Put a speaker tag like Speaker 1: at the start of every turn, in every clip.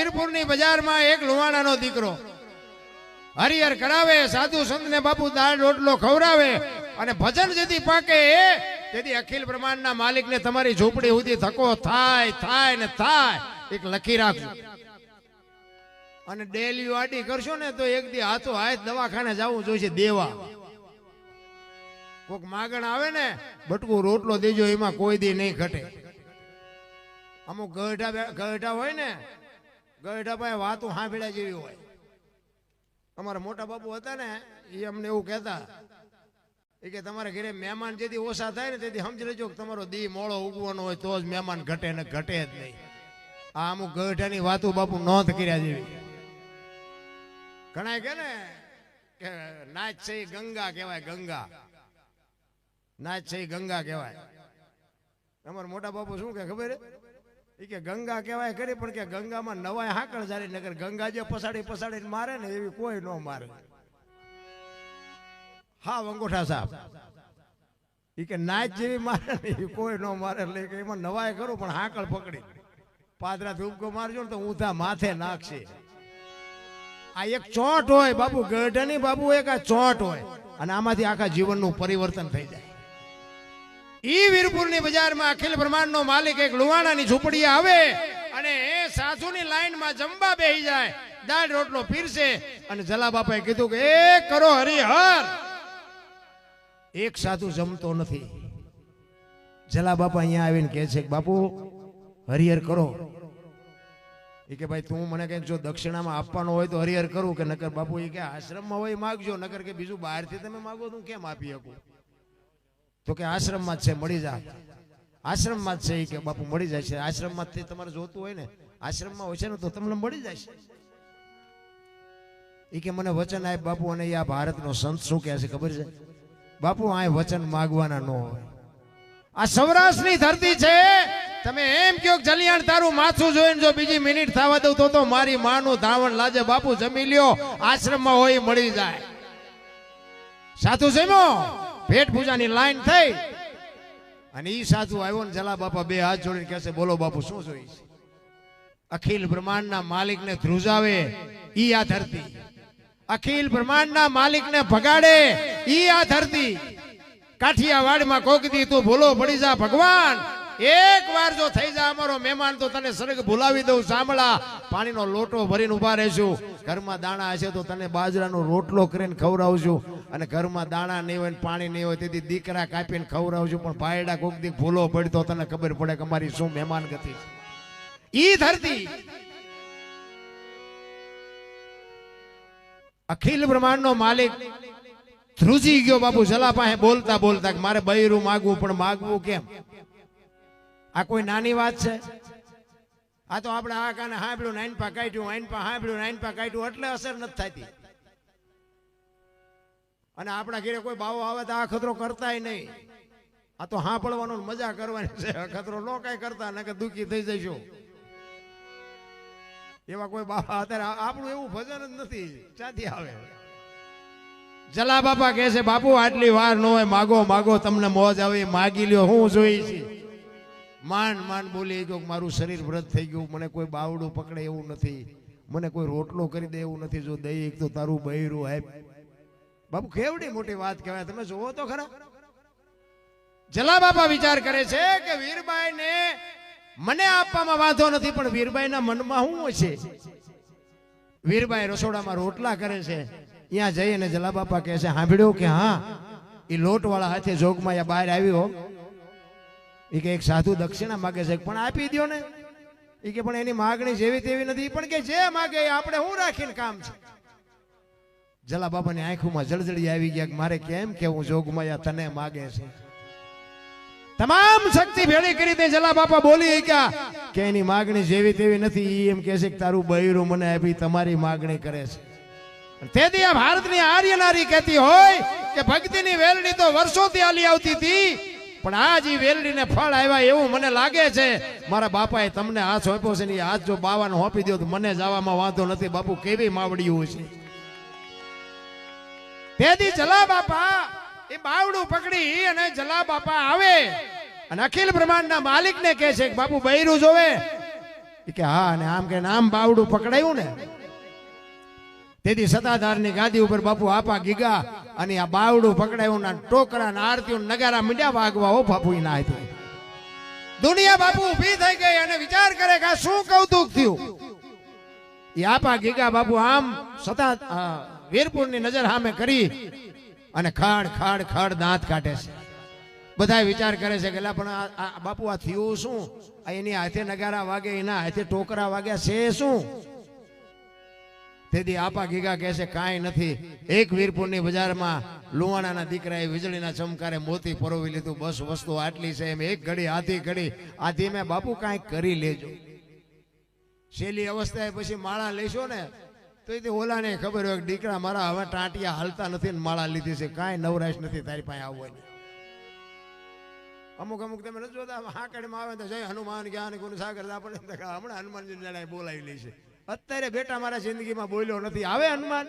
Speaker 1: વીરપુરની બજારમાં એક લુવાણાનો દીકરો હરિહર કરાવે, સાધુ સંતને બાપુ દાળ રોટલો ખવડાવે અને ભજન જેથી પાકે તેથી અખિલ બ્રહ્માંડના માલિકને તમારી ઝૂંપડી સુધી ધક્કો થાય ને થાય એક લખી રાખજો. અને ડેલી આડી કરશો ને તો એક દી હાથો હાથ દવાખાને જવું જોઈશે દેવા. કોક માગણ આવે ને બટકું રોટલો દેજો, એમાં કોઈ દી નહીં ઘટે. અમુક ગઢા હોય ને, ગઢા પાસે વાતો હાંભળ્યા જેવી હોય. અમારા મોટા બાપુ હતા ને, એ અમને એવું કહેતા કે તમારા ઘરે મહેમાન જેથી ઓછા થાય ને તેથી સમજી લેજો કે તમારો દી મોળો ઉગવાનો હોય તો જ મહેમાન ઘટે ને ઘટે જ નહીં. આ અમુક ગઢાની વાતો બાપુ નોંધ કર્યા જેવી. ઘણા કે ને કે નાચ છે એ ગંગા કહેવાય, ગંગા નાચ છે એ ગંગા કહેવાય. અમારા મોટા બાપુ શું કે ખબર કે ગંગા કહેવાય ખરી, પણ કે ગંગામાં નવાય હાકળ જારી નગર ગંગા જે પસાડીને મારે ને એવી કોઈ ન મારે. હા અંગોઠા સાહેબ એ કે નાચ જેવી મારે ને એવી કોઈ ન મારે, એટલે કે એમાં નવાય કરું પણ હાકળ પકડી પાદરા ધૂપકો મારજો ને તો ઊંધા માથે નાખશે. આ એક ચોટ હોય બાપુ, ગઢની બાપુ એક આ ચોટ હોય અને આમાંથી આખા જીવનનું પરિવર્તન થઈ જાય. ઈ વીરપુરની બજારમાં અખિલ બ્રહ્માંડનો માલિક એક લુવાણાની ઝૂંપડી આવે અને એ સાધુની લાઈનમાં જમવા બેહી જાય, દાળ રોટલો પીરસે અને જલા બાપાએ કીધું કે એ કરો હરિહર. એક સાધુ જમતો નથી. જલા બાપા અહીંયા આવીને કહે છે કે બાપુ હરિહર કરો. એ કે ભાઈ તું મને કઈક જો દક્ષિણામાં આપવાનો હોય તો હરિહર કરું, કે નકર બાપુ એ કે આશ્રમમાં હોય માગજો, નકર કે બીજું બહારથી તમે માગો તો કેમ આપી શકું. તો કે આશ્રમમાં જ છે મળી જાય, આશ્રમમાં જ છે. એ કે બાપુ મળી જાય છે, આશ્રમમાંથી તમારે જોતું હોય ને આશ્રમમાં હોય છે ને તો તમને મળી જાય છે. એ કે મને વચન આપ બાપુ. અને આ ભારતનો સંત શું કહે છે ખબર છે બાપુ, આ વચન માગવાના ન હોય. આ સૌરાષ્ટ્રની ધરતી છે, તમે એમ કહો જલિયાણ તારું માથું જોઈને જો બીજી મિનિટ થવા દઉં તો મારી માનું ધાવણ લાજે. બાપુ જમી લ્યો, આશ્રમમાં હોય મળી જાય. સાધુ જમ્યો, ભેટ પૂજાની લાઈન થઈ અને ઈ સાધુ આવ્યો ને જલા બાપા બે હાથ જોડીને કહેશે બોલો બાપુ શું જોઈએ છે. અખિલ બ્રહ્માંડના માલિકને ધ્રુજાવે ઈ આ ધરતી, અખિલ બ્રહ્માંડના માલિકને ભગાડે ઈ આ ધરતી. કાઠિયાવાડમાં કોક દી તું ભૂલો પડી જા ભગવાન, એક વાર જો થઈ જા અમારો મહેમાન તો તને સ્વર્ગ ભૂલાવી દઉં. સાંભળા, પાણીનો લોટો ભરીને ઉભા રહેશું, ઘરમાં દાણા હશે તો તને બાજરાનો રોટલો કરીને ખવડાવશું, અને ઘરમાં દાણા નહીં હોય પાણી નહીં હોય તેથી દીકરા કાપીને ખવડાવશું. પણ ભાઈડા કોક દી ભૂલો પડી તો તને ખબર પડે કે અમારી શું મહેમાન ગતિ. ઈ ધરતી અખિલ બ્રહ્માંડનો માલિક ધ્રુજી ગયો બાપુ જલા પાસે બોલતા બોલતા કે મારે બૈરું માગવું, પણ માગવું કેમ? આ કોઈ નાની વાત છે? આ તો આપણે આ કાને હાંભળ્યું નાઈન પા કાઢ્યું, આઈન પા હાંભળ્યું નાઈન પા કાઢ્યું એટલે અસર નથી થતી. અને આપણા ઘરે કોઈ બાવો આવે તો આ ખતરો કરતા નહીં. આ તો હાંભળવાનું મજા કરવાની છે, ખતરો નો કઈ કરતા નકર દુઃખી થઈ જઈશું. એવા કોઈ બાવા અત્યારે આપણું એવું ભજન જ નથી, ક્યાંથી આવે? જલા બાપા કહે છે બાપુ આટલી વાર ન હોય, માગો માગો તમને મોજ આવે, માગી લ્યો. હું જોઈ છે માંડ બોલી ગયો મારું શરીર વ્રત થઈ ગયું, મને કોઈ બાવડું પકડે એવું નથી, મને કોઈ રોટલો કરી દે એવું નથી, જો દઈ એક તો તારું બૈરું હે. બાપુ કેવડી મોટી વાત કહેવાય, તમે જોવો તો ખરા. જલા બાપા વિચાર કરે છે કે વીરબાઈ ને મને આપવામાં વાંધો નથી, પણ વીરબાઈ ના મનમાં શું છે? વીરબાઈ રસોડામાં રોટલા કરે છે, ત્યાં જઈને જલા બાપા કહે છે સાંભળ્યું કે હા એ લોટ વાળા હાથે જોગમાં બહાર આવ્યો. એ કે એક સાધુ દક્ષિણા માગે છે, પણ આપી દો ને. એ કે પણ એની માગણી જેવી તેવી નથી, પણ કે જે માગે એ આપણે હું રાખીને કામ છે. જલા બાપાની આંખોમાં જળજળી આવી ગયા, મારે કેમ કેવું જોગમાયા તને માગે છે. તમામ શક્તિ ભેળી કરી દે. જલા બાપા બોલી ગયા કે એની માગણી જેવી તેવી નથી, એમ કે છે કે તારું બૈરું મને આપી તમારી માગણી કરે છે. તેથી આ ભારતની આર્ય નારી કહેતી હોય કે ભક્તિની વેલડી તો વર્ષોથી આલી આવતી હતી, પણ આજ ઈ વેલડીને ફળ આવ્યા એવું મને લાગે છે. મારા બાપાએ તમને હાથ સોંપ્યો છે ને એ હાથ જો બાવાને હોપી દો તો મને જવામાં વાંધો નથી. બાપુ કેવી માવડીયું છે. તેથી જલા બાપા એ બાવડું પકડી અને જલા બાપા આવે અને અખિલ બ્રહ્માંડના માલિકને કહે છે કે બાપુ બૈરું જોવે. કે હા, અને આમ કે આમ બાવડું પકડાયું ને તેથી સત્તાધારની ગાદી ઉપર બાપુ આપા ગીગા અને આ બાવડું પકડાયું ના ટોકરા ના આરતીઓ નગારા મીંડ્યા વાગવા ઓ બાપુ ના હતું. દુનિયા બાપુ ઊભી થઈ ગઈ અને વિચાર કરે કે શું કૌતુક થયું. એ આપા ગીગા બાપુ આમ સતા વીરપુરની નજર સામે કરી અને ખાડ ખાડ ખાડ દાંત કાઢે છે. બધા વિચાર કરે છે કે પણ આ બાપુ આ થયું શું? એની હાથે નગારા વાગે, એના હાથે ટોકરા વાગ્યા છે શું? તેથી આપા ગીગા કહે છે કાંઈ નથી. એક વીરપુરની બજારમાં લુવાણાના દીકરાએ વીજળીના ચમકારે મોતી પરોવી લીધું. બસ વસ્તુ આટલી છે. એમ એક ઘડી આધી ઘડી આધી મેં બાપુ કાંઈક કરી લેજો. છેલ્લી અવસ્થાએ પછી માળા લેશો ને તો એ ઓલાને ખબર હોય દીકરા મારા હવે ટાંટિયા હાલતા નથી ને માળા લીધી છે, કાંઈ નવરાશ નથી તારી પાસે આવવાની. અમુક અમુક તમે નથી જોતા હાકડમાં આવે તો જય હનુમાન જ્ઞાન ગુણ સાગર આપણને હમણાં હનુમાનજી બોલાવી લે છે. અત્યારે બેટા મારા જિંદગીમાં બોલ્યો નથી. આવે હનુમાન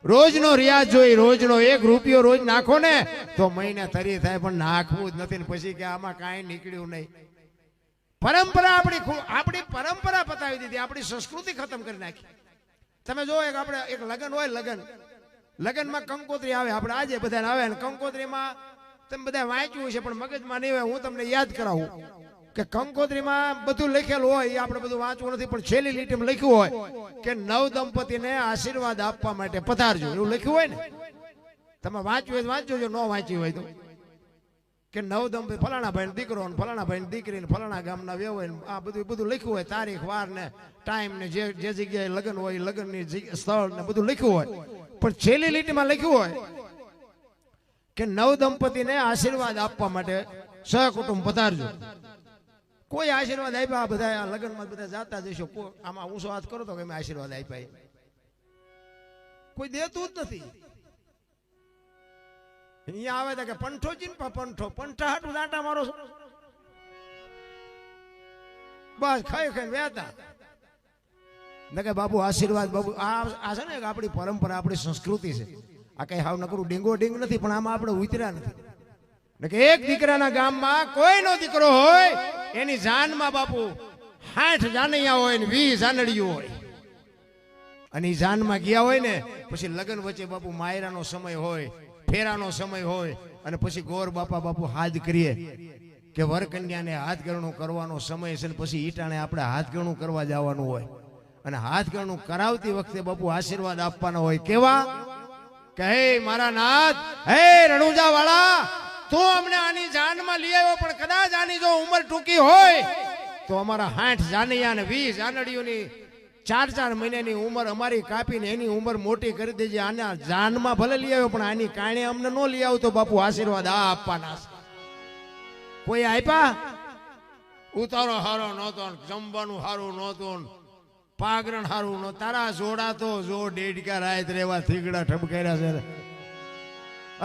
Speaker 1: રોજનો રિયાઝ જોઈ, રોજનો 1 રૂપિયો રોજ નાખો ને તો મહિને તરી થાય, પણ નાખવું જ નથી ને પછી કે આમાં કાંઈ નીકળ્યું નહીં. પરંપરા આપણી પરંપરા પતાવી દીધી, આપણી સંસ્કૃતિ ખતમ કરી નાખી. તમે જો આપણે એક લગ્ન હોય, લગ્નમાં કંકોત્રી આવે, આપણે આજે બધાને આવે ને કંકોત્રીમાં તમે બધા વાંચ્યું છે પણ મગજમાં નહીં હોય. હું તમને યાદ કરાવું કે કંકોત્રીમાં બધું લખેલું હોય, એ આપણે બધું વાંચવું નથી, પણ છેલ્લી લીટીમાં લખ્યું હોય કે નવ દંપતીને આશીર્વાદ આપવા માટે પધારજો, એવું લખ્યું હોય ને. તમે વાંચ્યું હોય વાંચજો, જો ન વાંચ્યું હોય તો કે નવ દંપતી ફલાણા ભાઈ દીકરો ને ફલાણા ભાઈ દીકરી ને ફલાણા ગામના વ્યવ હોય, આ બધું લખ્યું હોય, તારીખ વાર ને ટાઈમ ને જે જગ્યાએ લગ્ન હોય લગ્નની સ્થળ ને બધું લખ્યું હોય. પણ છેલ્લી લીટીમાં લખ્યું હોય કે નવ દંપતીને આશીર્વાદ આપવા માટે સહકુટુંબ પધારજો. કોઈ આશીર્વાદ આપ્યા? બધા આ લગ્નમાં બધા જાતા જશો, આમાં ઊંચો હાથ કરો તો કે મેં આશીર્વાદ આપ્યા. કોઈ દેતું જ નથી. અહીંયા આવે તો કે પંઠો ચીનપા પંઠો, પંઠા હાટું દાંટા મારો છો, બસ ખાઈ ખાઈ વેતા ને કે બાપુ આશીર્વાદ. બાપુ આ છે ને આપણી પરંપરા, આપણી સંસ્કૃતિ છે. આ કઈ હાવ નકરું ડીંગો ડીંગ નથી, પણ આમાં આપણે ઉતર્યા નથી. કે એક દીકરાના ગામમાં કોઈનો દીકરો હોય એની જાનમાં બાપુ 60 જાનૈયા હોય ને 20 જાનડીઓ હોય. અને એ જાનમાં ગયા હોય ને પછી લગ્ન વચ્ચે બાપુ માયરાનો સમય હોય, ફેરાનો સમય હોય, અને પછી ગોર બાપુ હાથ કરીએ કે વરકન્યાને હાથ ગણું કરવાનો સમય છે ને પછી ઈટાણે આપણે હાથ ગણું કરવા જવાનું હોય. અને હાથ ગણું કરાવતી વખતે બાપુ આશીર્વાદ આપવાના હોય. કેવા કે હે મારા નાથ, હે રણુજા વાળા, તું અમને આની જાનમાં લઈ આવ્યો, પણ કદાચ આની જો ઉંમર ટૂંકી હોય તો અમારા 60 જાનૈયા ને 20 જાનડીઓની 4-4 મહિનાની ઉંમર અમારી કાપીને એની ઉંમર મોટી કરી દેજે. આના જાનમાં ભલે લઈ આવ્યો પણ આની કારણે અમને ન લઈ આવતો બાપુ આશીર્વાદ આ આપવાના. કોઈ આપ્યા? ઉતારો હારો નહોતો, જમવાનું હારું નહોતું, પાગરણ હારું ન. તારા જોડા તો જો ડેડકા રાત રેવા થીગડા ઠબકાર્યા છે.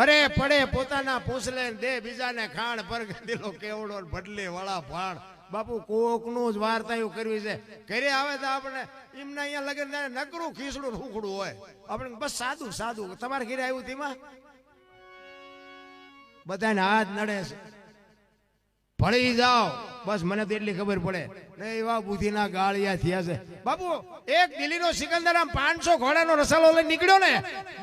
Speaker 1: અરે પડે પોતાના પૂછલે દે બીજાને ખાણ પર દિલો કેવડો બદલે વાળા ભાણ. બાપુ કોકનું જ વાર્તાયું કરવી છે. ઘરે આવે તો આપણે એમના અહીંયા લગન નકરું ખીસડું હુખડું હોય, આપણે બસ સાદું સાદું. તમારે ઘરે આવ્યું તેમાં બધાને હાથ નડે છે, ભળી જાઓ બસ. મને તો એટલી ખબર પડે ને એવા બુદ્ધિના ગાળિયા થયા છે બાપુ. એક દિલ્હીનો સિકંદર આમ 500 ઘોડાનો રસાલો લઈને નીકળ્યો ને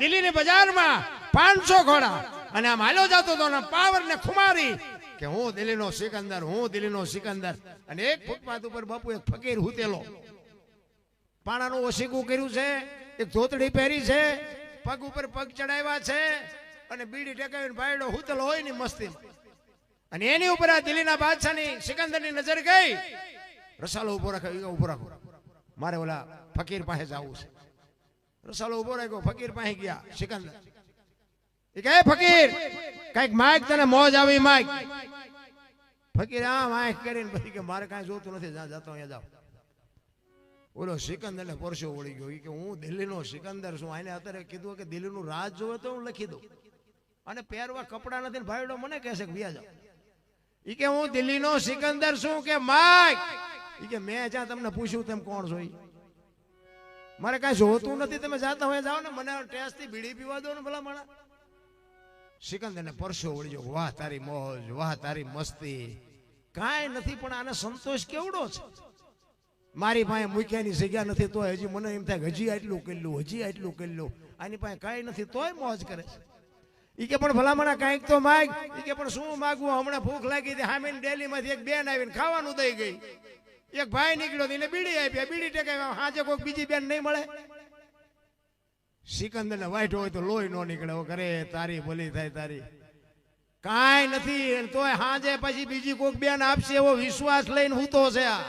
Speaker 1: દિલ્હીની બજારમાં, 500 ઘોડા, અને આમ હાલો જતો હતો ને પાવર ને ખુમારી કે હું દિલ્હીનો સિકંદર, હું દિલ્હીનો સિકંદર. અને એક ફૂટપાથ ઉપર બાપુ એક ફકીર હુતેલો, પાણાનું ઓશીકું કર્યું છે, એક ધોતડી પહેરી છે, પગ ઉપર પગ ચડાવ્યા છે, અને બીડી ટેકાવીને ભાઈડો હુતેલો હોય ને મસ્તી. અને એની ઉપર આ દિલ્હીના બાદશાહની સિકંદરની નજર ગઈ. રસાલો ઉભો રાખો, ઉભો રાખો, મારે ઓલા ફકીર પાસે જવું છે. રસાલો ઉભો રાખ્યો, ફકીર પાસે ગયા. સિકંદર એ કહે ફકીર કઈક માગ, તને મોજ આવી માગ. ફકીર આમ આંખ કરીને પછી કે મારે કાંઈ જોતું નથી, જ્યાં જતો અહીંયા જાવ. ઓલો સિકંદર ને પરસો વળી ગયો કે હું દિલ્હીનો સિકંદર છું. આને અત્યારે કીધું કે દિલ્હીનું રાજ જોવે તો હું લખી દઉં, અને પહેરવા કપડા નથી. ભાઈડો મને કહેશે કે વ્યા જાવ. ઈ કે હું દિલ્હીનો સિકંદર છું કે માગ. ઈ કે મેં જ્યાં તમને પૂછ્યું તેમ કોણ છો? મારે કાંઈ જોતું નથી, તમે જાતા હોય જાઓ ને, મને ટેસ્ટ થી બીડી પીવા દો ને ભલા માણા. સિકંદર ને પરસો વળી ગયો. વાહ તારી મોજ, વાહ તારી મસ્તી, કાંઈ નથી, પણ આને સંતોષ કેવડો છે. મારી પાસે મૂક્યાની જગ્યા નથી તોય હજી મને એમ થાય હજી આટલું કરી લઉં, હજી આટલું કરી લઉં. આની પાસે કાંઈ નથી તોય મોજ કરે છે. એ કે પણ ભલામણા કાંઈક તો માગ. એ કે પણ શું માગવું, હમણાં ભૂખ લાગી હતી, હામીને ડેલીમાંથી એક બેન આવીને ખાવાનું દઈ ગઈ. એક ભાઈ નીકળ્યો એને બીડી આપી, બીડી ટેકાઈ હાજે કોઈ બીજી બેન નહીં મળે. સિકંદર ને વાઈટ હોય તો લોહી નો નીકળે. કરે તારી ભલી થાય તારી, કાંઈ નથી તોય હાજે પછી બીજી કોઈક બેન આપશે એવો વિશ્વાસ લઈને હૂતો છે આ.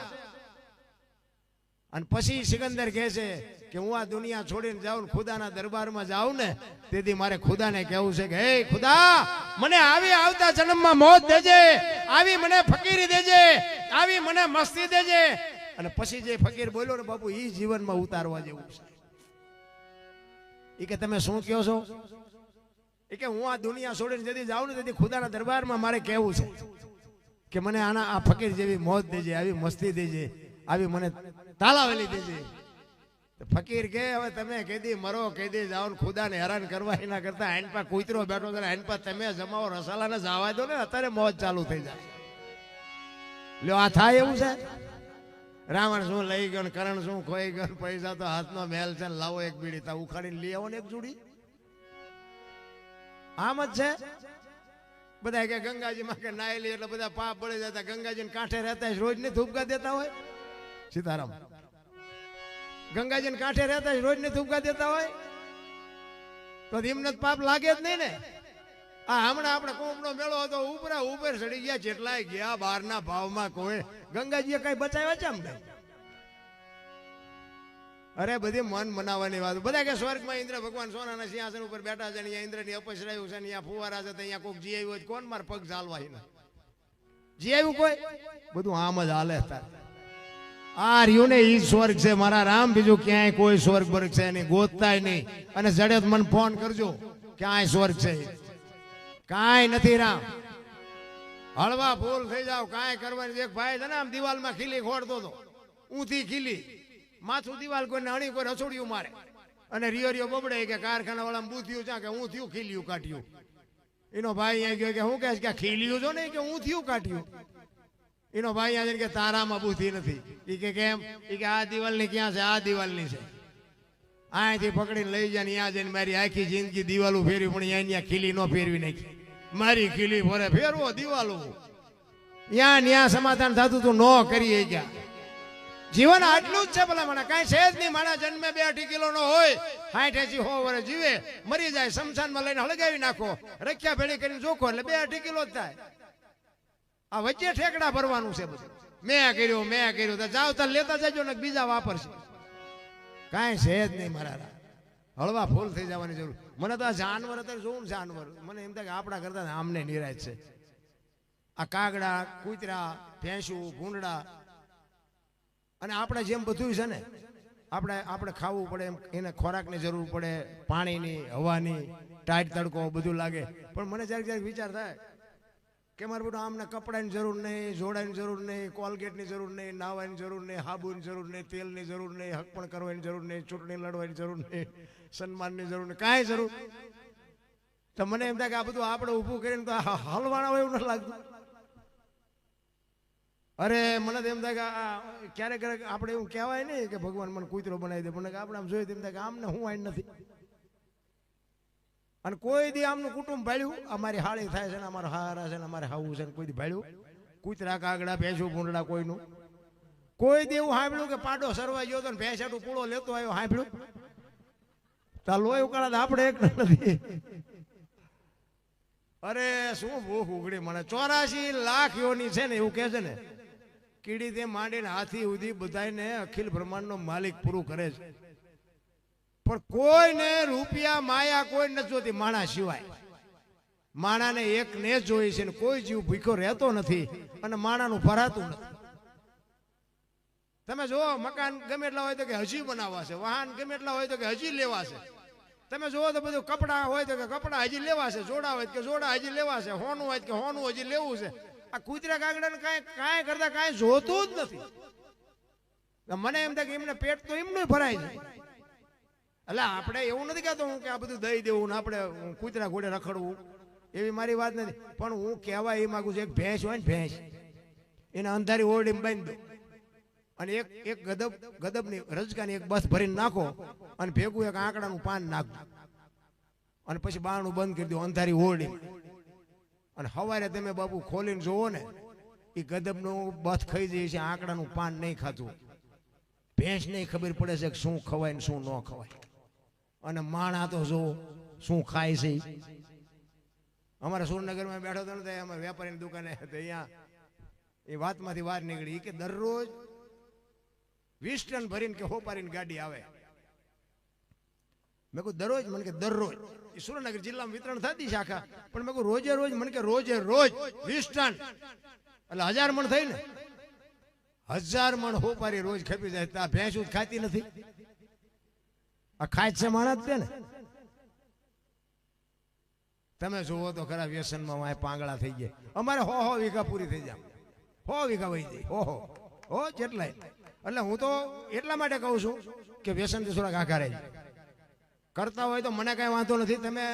Speaker 1: અને પછી સિકંદર કહે છે કે હું આ દુનિયા છોડીને જાઉં ને ખુદાના દરબારમાં જાઉં ને તેથી મારે ખુદાને કહેવું છે કે હે ખુદા, મને આવી આવતા જન્મમાં મોત દેજે, આવી મને ફકીરી દેજે, આવી મને મસ્તી દેજે. અને પછી જે ફકીર બોલ્યો ને બાપુ એ જીવનમાં ઉતારવા જેવું છે. એ કે તમે શું કહો છો? એ કે હું આ દુનિયા છોડીને જેથી જાઉં ને તેથી ખુદાના દરબારમાં મારે કહેવું છે કે મને આના આ ફકીર જેવી મોત દેજે, આવી મસ્તી દેજે, આવી મને તાલાવેલી દેજે. ફકીર કે હવે તમે કેદી મરો કેદી જાઓ ને ખુદાને હેરાન કરવા એના કરતા આઈન પા કૂતરો બેઠો છે, આઈન પા તમે જમાવો રસાલાને જવા દો ને, અત્યારે મોજ ચાલુ થઈ જાય. લ્યો આ થાય એવું છે? રાવણ શું લઈ ગયો ને કરણ શું ખોઈ ગયો, પૈસા તો હાથનો મેલ છે, લાવો એક બીડી તા ઉખાડીને લઈ આવો ને એક જોડી. આમ જ છે. બધા કે ગંગાજીમાં કે નાયેલી એટલે બધા પાપ બળી જતા, ગંગાજીને કાંઠે રહેતા રોજ ને ધૂપકા દેતા હોય. સીતારામ, ગંગાજીને કાંઠે રહેતા રોજ ને ધૂપકા દેતા હોય તો એમને પાપ લાગે જ નહીં ને. આ હમણાં આપણે કોમનો મેળો હતો, ઉપરા ઉપર ચડી ગયા, જેટલાય ગયા બહારના ભાવમાં કોઈ ગંગાજીએ કઈ બચાવ્યા છે અમને? અરે બધી મન મનાવવાની વાત. બધા કે સ્વર્ગમાં ઇન્દ્ર ભગવાન સોનાના સિંહાસન ઉપર બેઠા છે, અહીંયા ઇન્દ્રની અપસરાયું છે, અહીંયા ફુવારા છે, અહીંયા કોઈક જી આવ્યું હોય કોણ માર પગ ચાલવા જી આવ્યું કોઈ? બધું આમ જ હાલે. આ રહ્યું ને ઈ સ્વર્ગ છે મારા રામ, બીજું ક્યાંય કોઈ સ્વર્ગ વર્ગ છે નહીં, ગોતતાય નહીં. અને જડે મને ફોન કરજો ક્યાંય સ્વર્ગ છે કાંઈ નથી રામ. હળવા ફૂલ થઈ જાવ કાંઈ કરવાની. એક ભાઈ છે ને આમ દિવાલમાં ખીલી ખોડતો હતો, ઊંધી ખીલી, માથું દિવાલ કોઈને અણી કોઈ રસોડિયું મારે અને રિયો રિયો બબડે કે કારખાના વાળા બુથિયું ચા કે હું થયું ખીલ્યું કાઢ્યું. એનો ભાઈ અહીંયા ગયો કે હું કહે કે ખીલ્યું છો ને કે હું થયું કાઢ્યું. એનો ભાઈ અહીંયા કે તારામાં બુદ્ધિ નથી. એ કે કેમ? એ કે આ દિવાલની ક્યાં છે? આ દિવાલની છે. અહીંથી પકડીને લઈ જાય, ત્યાં જઈને મારી આખી જિંદગી દિવાલો ફેરવી, પણ અહીંયા ખીલી ન ફેરવી નાખી. મારી ખીલી ફરે ફેરવો દિવાલો, ત્યાં સમાધાન થતું તું ન કરીએ ગયા. જીવન આટલું જ છે ભલા મને, કાંઈ છે જ નહીં. મારા જન્મે 2 કિલો નો હોય, 60-80 વર્ષ જીવે, મરી જાય, શમશાનમાં લઈને હળગાવી નાખો, રખ્યા ભેળી કરીને જોખો એટલે 2 કિલો જ થાય. આ વચ્ચે ઠેકડા ભરવાનું છે બધું. મેં કર્યું તો જાવ તો લેતા જજો ને બીજા વાપરશે. કાંઈ છે જ નહીં મારા. હળવા ફૂલ થઈ જવાની જરૂર. મને તો આ જાનવર અત્યારે જોઉં ને, જાનવર મને એમ થાય કે આપણા કરતા આમને નિરાશ છે. આ કાગડા, કૂતરા, ભેંસું, ભૂંડડા, અને આપણે જેમ બધું છે ને, આપણે ખાવું પડે, એને ખોરાકની જરૂર પડે, પાણીની, હવાની, ટાઈટ તડકો બધું લાગે. પણ મને જ્યારે વિચાર થાય કે મારે બધું આમને કપડાની જરૂર નહીં, જોડાની જરૂર નહીં, કોલગેટની જરૂર નહીં, નાવાની જરૂર નહીં, હાબુની જરૂર નહીં, તેલની જરૂર નહીં, હકપણ કરવાની જરૂર નહીં, ચૂંટણી લડવાની જરૂર નહીં, સન્માનની જરૂર નહીં, કાંઈ જરૂર. તો મને એમ થાય કે આ બધું આપણે ઊભું કરીને તો હલવાના હોય એવું નથી લાગતું. અરે મને તો એમ થાય કે ક્યારેક આપણે એવું કહેવાય નહીં કે ભગવાન મને કૂતરો બનાવી દે, મને આપણે આમ જોઈએ તેમ થાય કે આમને હું આઈ નથી. અને કોઈ દી આમનું કુટુંબ ભાળ્યું? અમારી હાળી થાય છે ને, અમારા હારા છે ને, અમારે હાવું છે ને, કોઈ દી ભાળ્યું? કૂતરા, કાગડા, ભેંસું, ભૂંડડા કોઈનું કોઈ દી એવું સાંભળ્યું કે પાડો સરવા ગયો તો ભેંસાટું પૂળો લેતો આવ્યો સાંભળ્યું? તા લોહી ઉકાળા આપણે એક નથી. અરે શું ભૂખ ઉઘડી મને. 84 લાખ યોની છે ને એવું કહે છે ને. કીડી તે માંડીને હાથી સુધી બધાને અખિલ બ્રહ્માંડનો માલિક પૂરું કરે છે. પણ કોઈને રૂપિયા માયા કોઈ નથી જોતી માણા સિવાય. માણાને એક ને જ જોઈ છે, કોઈ જીવ ભૂખ્યો રહેતો નથી અને માણાનું ભરાતું નથી. તમે જો મકાન ગમે એટલા હોય તો કે હજી બનાવવા છે, વાહન ગમે એટલા હોય તો કે હજી લેવા છે. તમે જોવો તો બધું કપડા હોય તો કે કપડા હજી લેવા છે, જોડા હોય કે જોડા હજી લેવા છે, હોનું હોય કે હોનું હજી લેવું છે. આ કૂતરા કાગડાને કાંઈ કરતા કાંઈ જોતું જ નથી. મને એમ થાય કે એમને પેટ તો એમનું ભરાય છે. એટલે આપણે એવું નથી કહેતો હું કે આ બધું દઈ દેવું ને આપણે કૂતરા ઘોડે રખડવું, એવી મારી વાત નથી. પણ હું કહેવા એ માંગુ છું, એક ભેંસ હોય ને ભેંસ, એને અંધારી ઓરડીમાં બાંધી દો, અને એક ગદબની રજકાની એક બસ ભરીને નાખો અને ભેગું એક આંકડાનું પાન નાખો અને પછી બારણું બંધ કરી દો અંધારી ઓરડી અને સવારે તમે બાપુ ખોલીને જોવો ને એ ગદબનું બસ ખાઈ જાય છે, આંકડાનું પાન નહીં ખાતું. ભેંસ નહીં ખબર પડે છે કે શું ખવાય ને શું ન ખવાય. અને માણા તો જો શું ખાય છે. અમારા સુરનગરમાં બેઠો હતો ને અમે વેપારીની દુકાને અહીંયા એ વાતમાંથી વાર નીકળી કે દરરોજ 20 ટન ભરીને કે હોપારીની ગાડી આવે. મેં કહું દરરોજ? મને કે દરરોજ. એ સુરેન્દ્રનગર જિલ્લામાં વિતરણ થતી છે આખા, પણ મેં કહું રોજે રોજ? મને કે રોજે રોજ 20 ટન એટલે 1000 મણ થઈ ને. 1000 મણ હોપારી રોજ ખપી જાય. તા ભેંસું ખાતી નથી. આ ખાય છે માણસ છે ને. તમે જુઓ તો ખરા વ્યસનમાં વાય પાંગળા થઈ ગયા. અમારે 100 વીઘા પૂરી થઈ જાય, 100 વીઘા વહી જાય. ઓહો જેટલાય. એટલે હું તો એટલા માટે કહું છું કે વ્યસનથી થોડાક આઘા રહે. કરતા હોય તો મને કઈ વાંધો નથી. તમે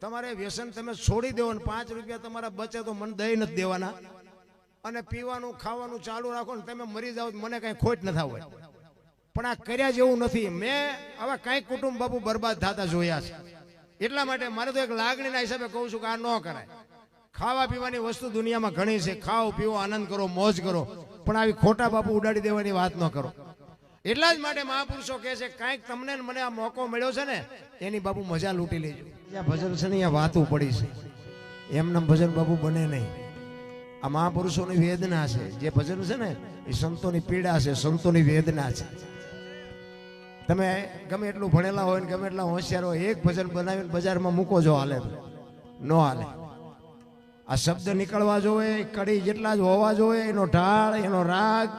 Speaker 1: તમારે વ્યસન તમે છોડી દેવો ને 5 રૂપિયા તમારા બચે તો મને દઈ નથી દેવાના. અને પીવાનું ખાવાનું ચાલુ રાખો ને તમે મરી જાઓ મને કઈ ખોટ ન થાય હોય. પણ આ કર્યા જેવું નથી. મેં હવે કઈ કુટુંબ બાપુ બરબાદ થતા જોયા છે. એટલા માટે મારે તો એક લાગણીના હિસાબે કહું છું કે આ ન કરાય. ખાવા પીવાની વસ્તુ દુનિયામાં ઘણી છે. ખાઓ પીવો આનંદ કરો મોજ કરો, પણ આવી ખોટા બાપુ ઉડાડી દેવાની વાત ન કરો. એટલા જ માટે મહાપુરુષો કહે છે કાંઈક તમને મને આ મોકો મળ્યો છે ને એની બાપુ મજા લૂંટી લેજો. ત્યાં ભજન છે ને અહીંયા વાતું પડી છે. એમને ભજન બાપુ બને નહીં. આ મહાપુરુષોની વેદના છે. જે ભજન છે ને એ સંતોની પીડા છે, સંતોની વેદના છે. તમે ગમે એટલું ભણેલા હોય ને ગમે એટલા હોશિયાર હોય, એક ભજન બનાવીને બજારમાં મૂકો જો હાલે ન હાલે. આ શબ્દ નીકળવા જોવે, કડી જેટલા જ હોવા જોઈએ, એનો ઢાળ એનો રાગ,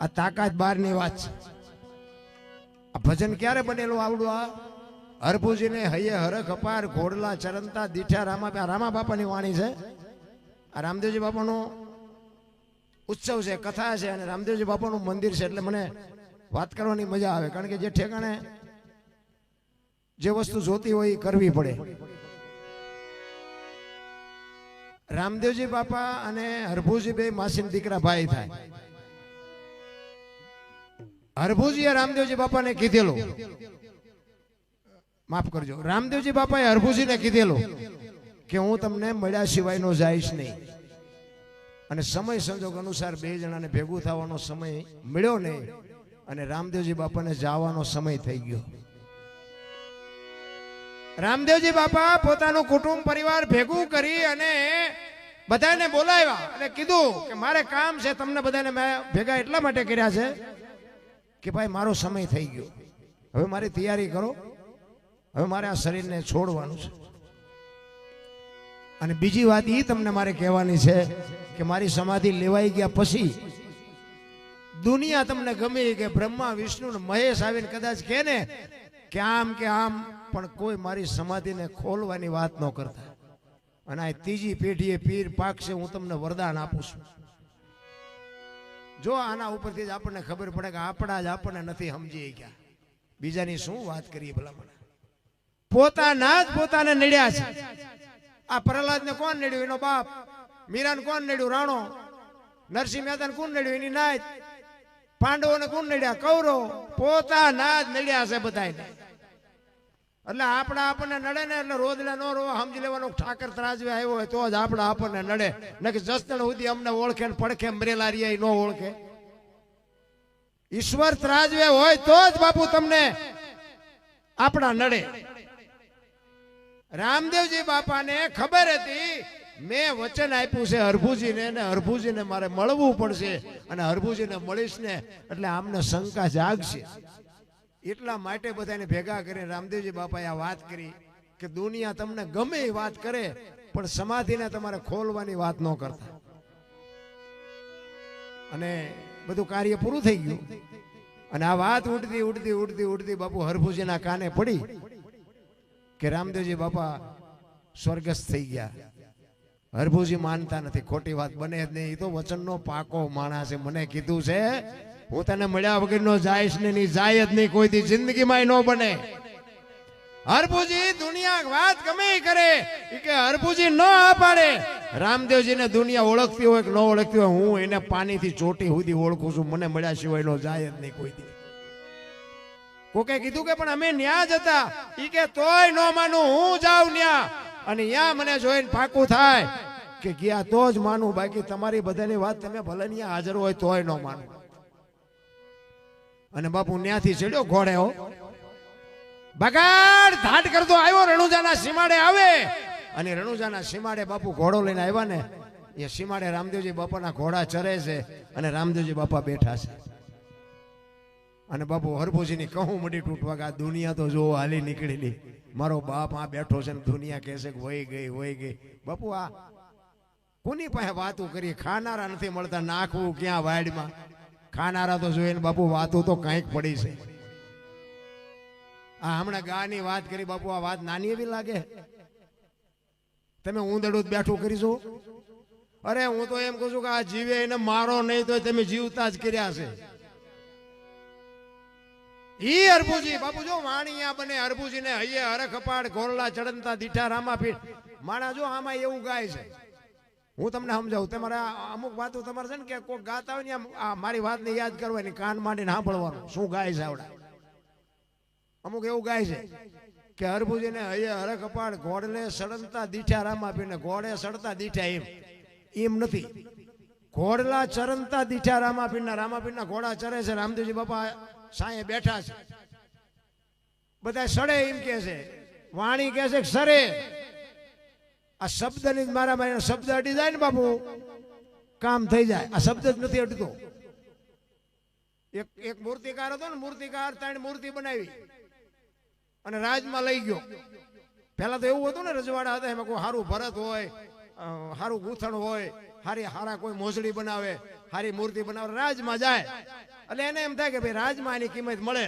Speaker 1: આ તાકાત બહારની વાત છે. આ ભજન ક્યારે બનેલું આવડું? આ હરભુજીને હૈયે હરખ અપાર ઘોડલા ચરંતા દીઠા રામા બાપાની વાણી છે. આ રામદેવજી બાપાનો ઉત્સવ છે, કથા છે અને રામદેવજી બાપાનું મંદિર છે. એટલે મને વાત કરવાની મજા આવે, કારણ કે જે ઠેકાણે જે વસ્તુ જોતી હોય એ કરવી પડે. રામદેવજી બાપા અને હરભુજી બે માસીન દીકરા ભાઈ થાય. હરભુજીએ રામદેવજી બાપાને કીધેલું, માફ કરજો, રામદેવજી બાપાએ હરભુજીને કીધેલું કે હું તમને મળ્યા સિવાય નો જઈશ નહીં. અને સમય સંજોગ અનુસાર બે જણાને ભેગું થવાનો સમય મળ્યો નહીં અને રામદેવજી બાપાને જવાનો સમય થઈ ગયો. રામદેવજી બાપા પોતાનું કુટુંબ પરિવાર ભેગું કરી અને બધાને બોલાવ્યા અને કીધું કે મારે કામ છે. તમને બધાને મેં ભેગા એટલા માટે કર્યા છે કે ભાઈ મારો સમય થઈ ગયો, હવે મારી તૈયારી કરો, હવે મારે આ શરીરને છોડવાનું છે. અને બીજી વાત એ તમને મારે કહેવાની છે કે મારી સમાધિ લેવાઈ ગયા પછી દુનિયા તમને ગમે કે બ્રહ્મા વિષ્ણુ ને મહેશ આવીને કદાચ કહે ને કે આમ, પણ કોઈ મારી સમાધિને ખોલવાની વાત ન કરતા. અને આ ત્રીજી પેઢીએ પીર પાકશે, હું તમને વરદાન આપું છું. જો આના ઉપરથી જ આપણને ખબર પડે કે આપણા જ આપણને નથી સમજી ગયા, બીજાની શું વાત કરીએ ભલામણ. પોતાના જ પોતાને નડ્યા છે. આ પ્રહલાદ ને કોણ નડ્યું? એનો બાપ. મીરાને કોણ નડ્યું? રાણો. નરસિંહ મહેતાને કોણ નડ્યું? એની નાત. પાંડવોને કોણ નડ્યા? કૌરવ. પોતાના જ નડ્યા છે બધાને. એટલે આપણા આપણને નડે ને એટલે રોદડા નો રોવા સમજી લેવાનું. ઠાકર ત્રાજવે આવ્યો હોય તો જ આપણા આપણને નડે, નકે જસદણ સુધી અમને ઓળખે ને પડખે મરેલા રહ્યા ન ઓળખે. ઈશ્વર ત્રાજવે હોય તો જ બાપુ તમને આપણા નડે. રામદેવજી બાપાને ખબર હતી મેં વચન આપ્યું છે હરભુજીને, ને હરભુજીને મારે મળવું પડશે અને હરભુજીને મળીશ ને એટલે આમને શંકા જાગશે. એટલા માટે બધાને ભેગા કરીને રામદેવજી બાપાએ આ વાત કરી કે દુનિયા તમને ગમે એ વાત કરે પણ સમાધિને તમારે ખોલવાની વાત ન કરતા. અને બધું કાર્ય પૂરું થઈ ગયું અને આ વાત ઉડતી ઉડતી ઉડતી ઉડતી બાપુ હરભુજીના કાને પડી કે રામદેવજી બાપા સ્વર્ગસ્થ થઈ ગયા. હરભુજી માનતા નથી, ખોટી વાત બને જ નહીં. એ તો વચનનો પાકો માણસ છે. મને કીધું છે હું તને મળ્યા વગર નો જાઈશ ને, નહીં જાય જ નહીં કોઈ દી જિંદગીમાં ન બને. હરભુજી દુનિયા વાત ગમે કરે કે હરભુજી ન આ પાડે રામદેવજીને દુનિયા ઓળખતી હોય કે ન ઓળખતી હોય, હું એને પાણીથી ચોટી સુધી ઓળખું છું. મને મળ્યા સિવાય નો જાય જ નહીં કોઈ દી. કોકે કીધું કે પણ અમે ન્યા જ હતા. ઈ કે તોય નો માનું, હું જાઉં ન્યા અને ન્યા મને જોઈને પાકું થાય કે ગયા તો જ માનું, બાકી તમારી બધાની વાત તમે ભલે ન્યા હાજર હોય તોય ન માનું. અને બાપુ ન્યાથી ચડ્યો ઘોડે, હો બગાડ ધાટ કરતો આવ્યો, રણુજાના સીમાડે આવે. અને રણુજાના સીમાડે બાપુ ઘોડો લઈને આવ્યા ને, એ સીમાડે રામદેવજી બાપાના ઘોડા ચરે છે અને રામદેવજી બાપા બેઠા છે. અને બાપુ હરભુજીની કહું મડી તૂટવા કે આ દુનિયા તો જો હાલી નીકળેલી, મારો બાપ આ બેઠો છે ને દુનિયા કહેશે કે વહી ગઈ વહી ગઈ. બાપુ આ કોની પાસે વાતું કરી? ખાનારા નથી મળતા, નાખવું ક્યાં વાડમાં? ખાનારા તો જોઈએ ને બાપુ, વાતું તો કંઈક પડી છે. આ હમણાં ગાની વાત કરી બાપુ, આ વાત નાની એવી લાગે? તમે ઊંધડું બેઠું કરીશું? અરે હું તો એમ કહું છું કે આ જીવે એને મારો નહીં તો તમે જીવતા જ કર્યા છે. ઈ હરભુજી બાપુ જો વાણિયા બને, હરભુજી ને હૈયે હરખપાડ ગોરલા ચડંતા દીઠા રામાપીઠ. માણા જો આમાં એવું ગાય છે, હું તમને સમજાવું. તમારે અમુક વાતો તમારે છે ને કે કોઈ ગાતા હોય ને આ મારી વાતને યાદ કરવાની, કાન માંડીને સાંભળવાનું શું ગાય છે. આવડા અમુક એવું ગાય છે કે હરભુજી ને હૈયે હરખપાડ ઘોડલે સડંતા દીઠા રામાપીઠ. ઘોડે સડતા દીઠા એમ નથી, ઘોડલા ચરંતા દીઠા રામાપીઠ. રામાપીઠના ઘોડા ચરે છે, રામદેવજી બાપા સાંયે બેઠા છે. બધા સડે એમ કે છે, વાણી કે છે કે સરે. આ શબ્દ ની મારા શબ્દ અડી જાય ને બાપુ કામ થઈ જાય. આ શબ્દ જ નથી અડતો. એક મૂર્તિકાર હતો ને, મૂર્તિકાર ત્રણ મૂર્તિ બનાવી અને રાજમાં લઈ ગયો. પેલા તો એવું હતું ને, રજવાડા હતા, એમાં કોઈ સારું ભરત હોય, સારું ગૂંથણ હોય, હારા કોઈ મોસડી બનાવે, હારી મૂર્તિ બનાવે, રાજમાં જાય. એટલે એને એમ થાય કે ભાઈ રાજમાં એની કિંમત મળે.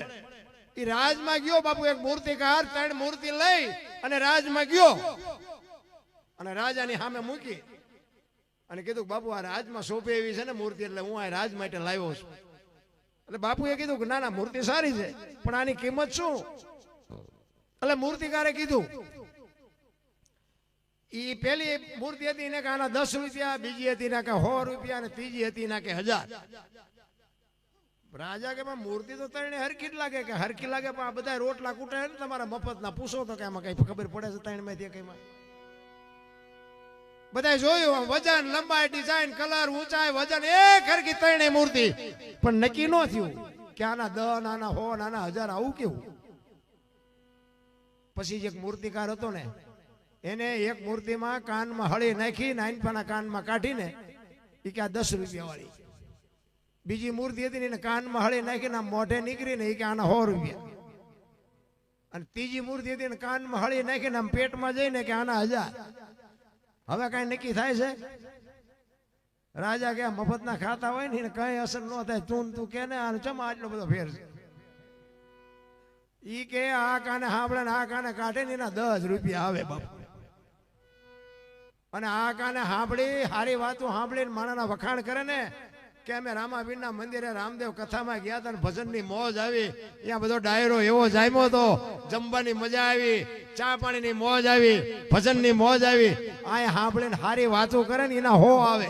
Speaker 1: એ રાજમાં ગયો બાપુ, એક મૂર્તિકાર ત્રણ મૂર્તિ લઈ અને રાજમાં ગયો અને રાજાની સામે મૂકી અને કીધું બાપુ આ રાજમાં સોંપે એવી છે ને મૂર્તિ, એટલે હું આ રાજ માટે લાવ્યો છું. એટલે બાપુએ કીધું કે ના ના મૂર્તિ સારી છે પણ આની કિંમત શું? એટલે મૂર્તિકારે કીધું, ઈ પેલી મૂર્તિ હતી ને કે આના 10 રૂપિયા, બીજી હતી ને કે 100 રૂપિયા અને ત્રીજી હતી ને કે 1000. રાજા કે મૂર્તિ તો તને હરખી જ લાગે. કે હરખી લાગે પણ આ બધા રોટલા કૂટે ને તમારા મફતના, પૂછો તો કે આમાં કઈ ખબર પડે છે ત્રણ માંથી કઈમાં? બધા જોયું વજન, લંબાઈ, ડિઝાઇન, કલર, ઊંચાઈ, વજન એક હરખી ત્રણેય મૂર્તિ, પણ નક્કી ન થયું કે આના 10, આના 100, આના 1000 આવું કેવું? પછી એક મૂર્તિકાર હતો ને, એને એક મૂર્તિમાં કાનમાં હળી નાખી, નાનપાના કાનમાં કાઢીને એ કે આ 10 રૂપિયા વાળી. બીજી મૂર્તિ હતી ને એને કાનમાં હળી નાખીને મોઢે નીકળીને એ કે આના 100 રૂપિયા. અને ત્રીજી મૂર્તિ હતી ને કાનમાં હળી નાખીને આમ પેટમાં જઈને કે આના 1000. હવે કઈ નક્કી થાય છે? રાજા કે મફતના ખાતા હોય ને કઈ અસર ન થાય. તું કે ને આને ચમ આટલો બધો ફેર છે? ઈ કે આ કાને સાંભળે ને આ કાને કાઢે ને એના 10 રૂપિયા આવે બાપુ. અને આ કાને સાંભળી હારી વાતો સાંભળીને માણાના વખાણ કરે ને કે અમે રામાપીરના મંદિરે રામદેવ કથામાં ગયા હતા, ભજનની મોજ આવી, ત્યાં બધો ડાયરો એવો જામ્યો હતો, જમવાની મજા આવી, ચા પાણીની મોજ આવી, ભજનની મોજ આવી. આ સાંભળીને હારી વાતો કરે ને એના 100 આવે.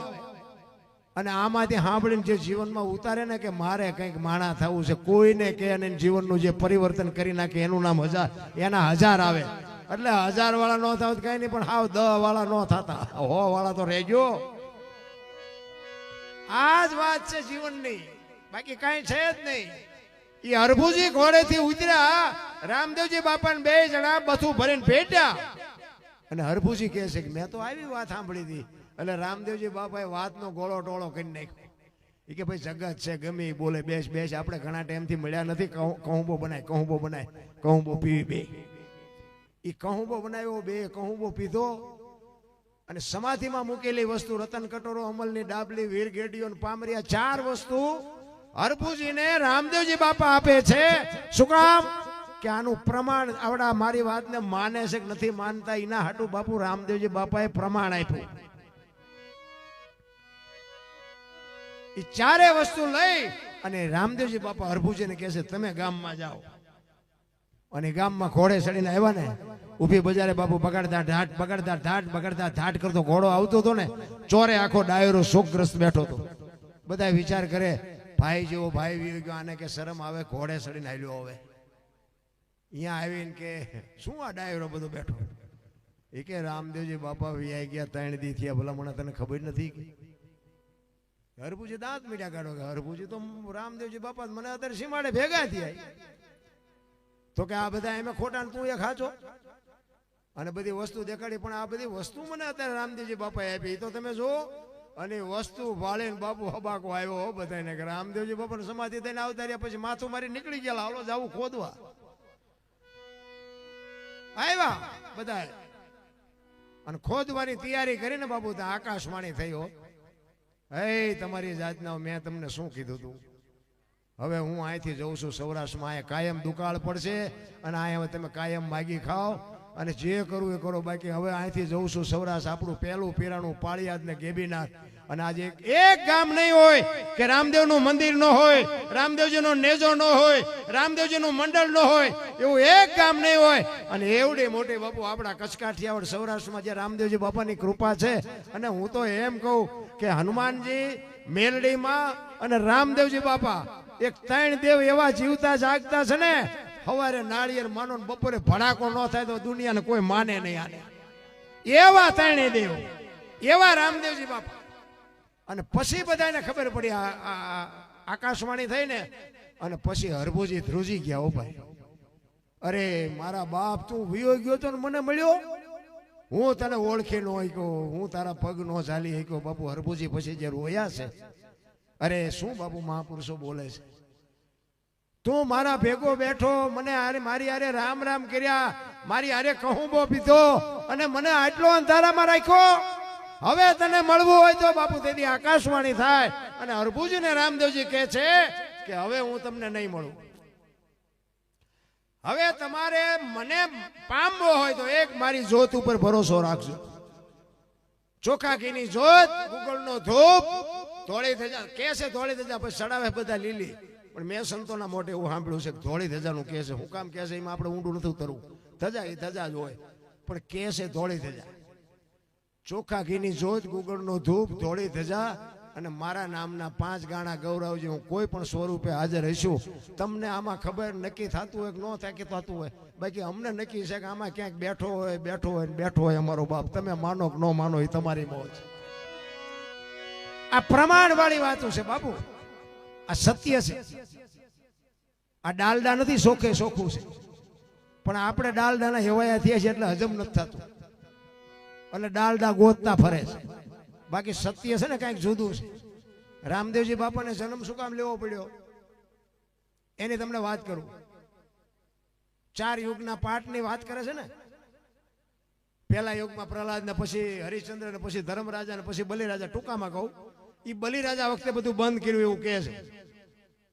Speaker 1: અને આમાંથી સાંભળીને જે જીવનમાં ઉતારે ને કે મારે કંઈક માણા થવું છે, કોઈને કે અને જીવનનું જે પરિવર્તન કરી નાખે એનું નામ 1000, એના 1000 આવે. એટલે 1000 વાળા ન થાવ કઈ નહીં, પણ હાવ 10 વાળા ન થતા, 100 વાળા તો રહેજો. આ જ વાત છે જીવનની, બાકી કઈ છે જ નહીં. એ હરભુજી ઘોડેથી ઉતર્યા, રામદેવજી બાપાને 2 જણા બધું ભરીને ભેટ્યા. અને હરભુજી કહે છે કે મેં તો આવી વાત સાંભળી હતી. એટલે રામદેવજી બાપાએ વાતનો ગોળો ટોળો કરી નાખ્યો. એ કે ભાઈ જગત છે, ગમે એ બોલે, બેસ બેસ, આપણે ઘણા ટાઈમથી મળ્યા નથી, કહુંબો બનાય, કહુંબો બનાય, કહુંબો પીવી. બે એ કહુંબો બનાવ્યો, 2 કહુંબો પીધો અને સમાધિમાં મૂકેલી વસ્તુ, રતન કટોરો, અમલની ડાબલી, વીર ગેડીઓ, પામરિયા, 4 વસ્તુ હરભુજીને રામદેવજી બાપા આપે છે. શું કામ? કે આનું પ્રમાણ આવડા મારી વાતને માને છે કે નથી માનતા, એના હાટુ બાપુ રામદેવજી બાપાએ પ્રમાણ આપ્યું. એ 4 વસ્તુ લઈ અને રામદેવજી બાપા હરભુજીને કહે છે તમે ગામમાં જાઓ. અને ગામમાં ઘોડે ચડીને આવ્યા ને, ઊભી બજારે બાપુ બગાડતા ઢાટ કરતો ઘોડો આવતો હતો ને, ચોરે આખો ડાયરો શોકગ્રસ્ત બેઠો હતો. બધા વિચાર કરે, ભાઈ જેવો ભાઈ વી ગયો, આને કે શરમ આવે, ઘોડે સડીને હાલ્યો હવે. અહીંયા આવીને કે શું આ ડાયરો બધો બેઠો? એ કે રામદેવજી બાપા વિયાઈ ગયા 3 દી થયા, ભલા મને તને ખબર નથી? હરભુજી દાંત મીઠા કાઢો કે હરભુજી તો રામદેવજી બાપા મને અત્યારે સીમાડે ભેગા થયા. તો કે આ બધા એમ ખોટા, તું એ ખાચો અને બધી વસ્તુ દેખાડી, પણ આ બધી વસ્તુ મને અત્યારે રામદેવજી બાપા આપી, તો તમે જો. અને વસ્તુ વાળીને બાપુ હબાકો આવ્યો બધાને કે રામદેવજી બાપાને સમાધિ થઈને આવતા રહ્યા, પછી માથું મારી નીકળી ગયા, હાલો જાવું ખોદવા. આવ્યા બધા અને ખોદવાની તૈયારી કરીને બાપુ ત્યાં આકાશવાણી થયો, હે તમારી જાતના મેં તમને શું કીધું તું? હવે હું અહીંથી જઉં છું સૌરાષ્ટ્રમાં, અહીંયા કાયમ દુકાળ પડશે અને અહીંયા તમે કાયમ માગી ખાઓ અને જે કરવું એ કરો, બાકી હવે અહીંથી જઉં છું સૌરાષ્ટ્ર, આપણું પહેલું પીરાણું પાળિયાદ ને ગેબીનાથ. અને આજે એક ગામ નહીં હોય કે રામદેવનું મંદિર ન હોય, રામદેવજીનો નેજો ન હોય, રામદેવજીનું મંડળ ન હોય, એવું એક ગામ નહીં હોય. અને એવડી મોટી બાપુ આપણા કચ્છ કાઠિયાવાડ સૌરાષ્ટ્રમાં જે રામદેવજી બાપાની કૃપા છે. અને હું તો એમ કહું કે હનુમાનજી, મેલડીમાં અને રામદેવજી બાપા એક 3 દેવ એવા જીવતા જાગતા છે ને, સવારે નાળિયેર માનો ને બપોરે ભડાકો ન થાય તો દુનિયાને કોઈ માને નહીં. આને એવા 3 દેવ, એવા રામદેવજી બાપા. અને પછી બધાને ખબર પડી, આકાશવાણી થઈ ને, અને પછી હરભુજી ધ્રુજી ગયા. ઓ ભાઈ, અરે મારા બાપ, તું વિયો ગયો તો મને મળ્યો, હું તને ઓળખી ન શક્યો, હું તારા પગ નો ચાલી શક્યો. બાપુ હરભુજી પછી જે રોયા છે, અરે શું બાપુ મહાપુરુષો બોલે છે, તું મારા ભેગો બેઠો, મને મારી હારે રામ રામ કર્યા, મારી હારે કહુંબો પીધો અને મને આટલો અંધારામાં રાખ્યો. હવે તને મળવું હોય તો બાપુ તેથી આકાશવાણી થાય. અને હરભુજી ને રામદેવજી કહે છે કે હવે હું તમને નહીં મળું. હવે તમારે મને પામવો હોય તો એક મારી જોત ઉપર ભરોસો રાખજો. ચોખા ઘીની જોત, ગુગળનો ધૂપ, ધોળી ધજા કે છે, ધોળી ધજા પછી ચડાવે બધા લીલી. પણ મેં સંતોના મોઢે એવું સાંભળ્યું છે કે ધોળી ધજાનું કે છે. હું કામ કે છે એમાં આપણે ઊંડું નથી ઉતરવું, ધજા એ ધજા જ હોય, પણ કે છે ધોળી ધજા. ચોખા ઘીની જોત, ગુગળનો ધૂપ, ધોળી ધજા અને મારા નામના 5 ગાણા ગૌરવજી. હું કોઈ પણ સ્વરૂપે હાજર હશું. તમને આમાં ખબર નક્કી થતું હોય કે ન થાય કે થતું હોય, બાકી અમને નક્કી છે કે આમાં ક્યાંક બેઠો હોય અમારો બાપ. તમે માનો કે ન માનો એ તમારી મોજ. આ પ્રમાણ વાળી વાતો છે બાપુ, આ સત્ય છે. આ ડાલડા નથી, સોખે સોખું છે. પણ આપણે ડાલડાના હેવાયા થયા છે એટલે હજમ નથી થતું અને ડાલડા ગોતતા ફરે છે. બાકી સત્ય છે ને કઈક જુદું છે. રામદેવજી બાપાને જન્મ શું કામ લેવો પડ્યો એની તમને વાત કરું. 4 યુગના પાઠની વાત કરે છે ને. પહેલા યુગમાં પ્રહલાદ ને, પછી હરિશ્ચંદ્ર ને, પછી ધર્મરાજા ને, પછી બલિરાજા. ટૂંકામાં કહું, એ બલિરાજા વખતે બધું બંધ કર્યું એવું કહે છે.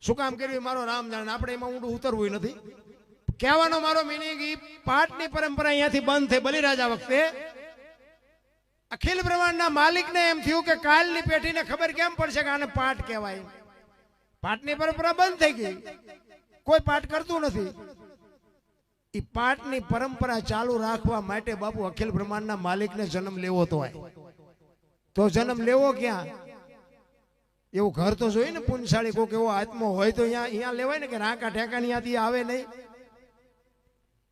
Speaker 1: શું કામ કર્યું મારો રામ જાણે, આપણે એમાં ઊંડું ઉતરવું નથી. કહેવાનો મારો મિનિંગ, એ પાઠની પરંપરા અહીંયાથી બંધ થઈ બલિરાજા વખતે. અખિલ બ્રહ્માંડના માલિકને એમ થયું કે કાલની પેઢીને ખબર કેમ પડશે કે આને પાઠ કહેવાય. પાઠની પરંપરા બંધ થઈ ગઈ, કોઈ પાઠ કરતું નથી. એ પાઠની પરંપરા ચાલુ રાખવા માટે બાપુ અખિલ બ્રહ્માંડના માલિકને જન્મ લેવો તો જન્મ લેવો ક્યાં? એવું ઘર તો જોઈએ ને, પુણ્યશાળી કોઈક એવો આત્મો હોય તો અહીંયા લેવાય ને, કે રાંકા ઠેકા ત્યાંથી આવે નહીં.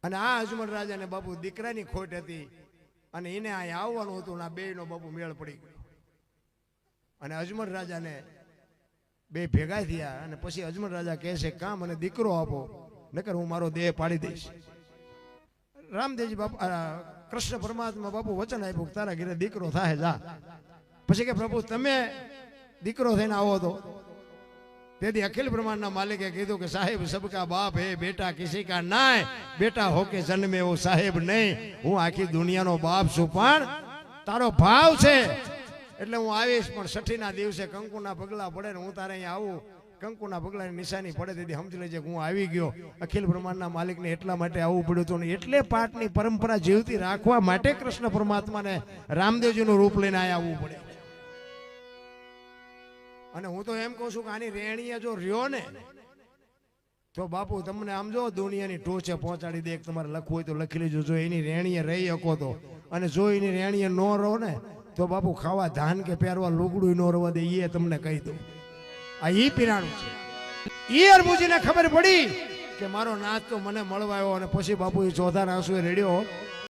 Speaker 1: અને આ અજમલ રાજાને બાપુ દીકરાની ખોટ હતી અને એને અહીંયા આવવાનું હતું. આ બેયનો બાપુ મેળ પડી ગયો અને અજમલ રાજાને બે ભેગા થયા. અને પછી અજમલ રાજા કહે છે, કામ અને દીકરો આપો, નકર હું મારો દેહ પાડી દઈશ. રામદેવજી બાપા, કૃષ્ણ પરમાત્મા બાપુ વચન આપ્યું, તારા ઘરે દીકરો થાય જા. પછી કે પ્રભુ તમે દીકરો થઈને આવો તો. તેથી અખિલ બ્રહ્માંડના માલિકે કીધું કે સાહેબ સબકા બાપ હે, બેટા કિસી કા નાય, બેટા હોકે જન્મે એવું સાહેબ નહીં. હું આખી દુનિયાનો બાપ છું, પણ તારો ભાવ છે એટલે હું આવીશ. પણ 6ઠીના દિવસે કંકુના પગલા પડે ને હું તારે અહીંયા આવું, કંકુના પગલાની નિશાની પડે, તેથી સમજી લેજે હું આવી ગયો. અખિલ બ્રહ્માંડના માલિકને એટલા માટે આવવું પડ્યું હતું. ને એટલે પાઠની પરંપરા જીવતી રાખવા માટે કૃષ્ણ પરમાત્માને રામદેવજીનું રૂપ લઈને અહીંયા આવવું પડે. અને હું તો એમ કહું છું કે આની રેણીએ જો રહ્યો ને તો બાપુ તમને આમ જો દુનિયાની ટોચે પહોંચાડી દે, તમારે લખવું હોય તો લખી લેજો. જો એની રેણીએ રહી શકો તો, અને જો એની રેણીએ ન રહો ને તો બાપુ ખાવા ધાન કે પહેરવા લુગડું ન રવા દે, એ તમને કહી દઉં. આ ઈ પીરાણું છે. ઈ અરબુજીને ખબર પડી કે મારો નાચ તો મને મળવા આવ્યો, અને પછી બાપુ એ ચોથા આંસુએ રેડ્યો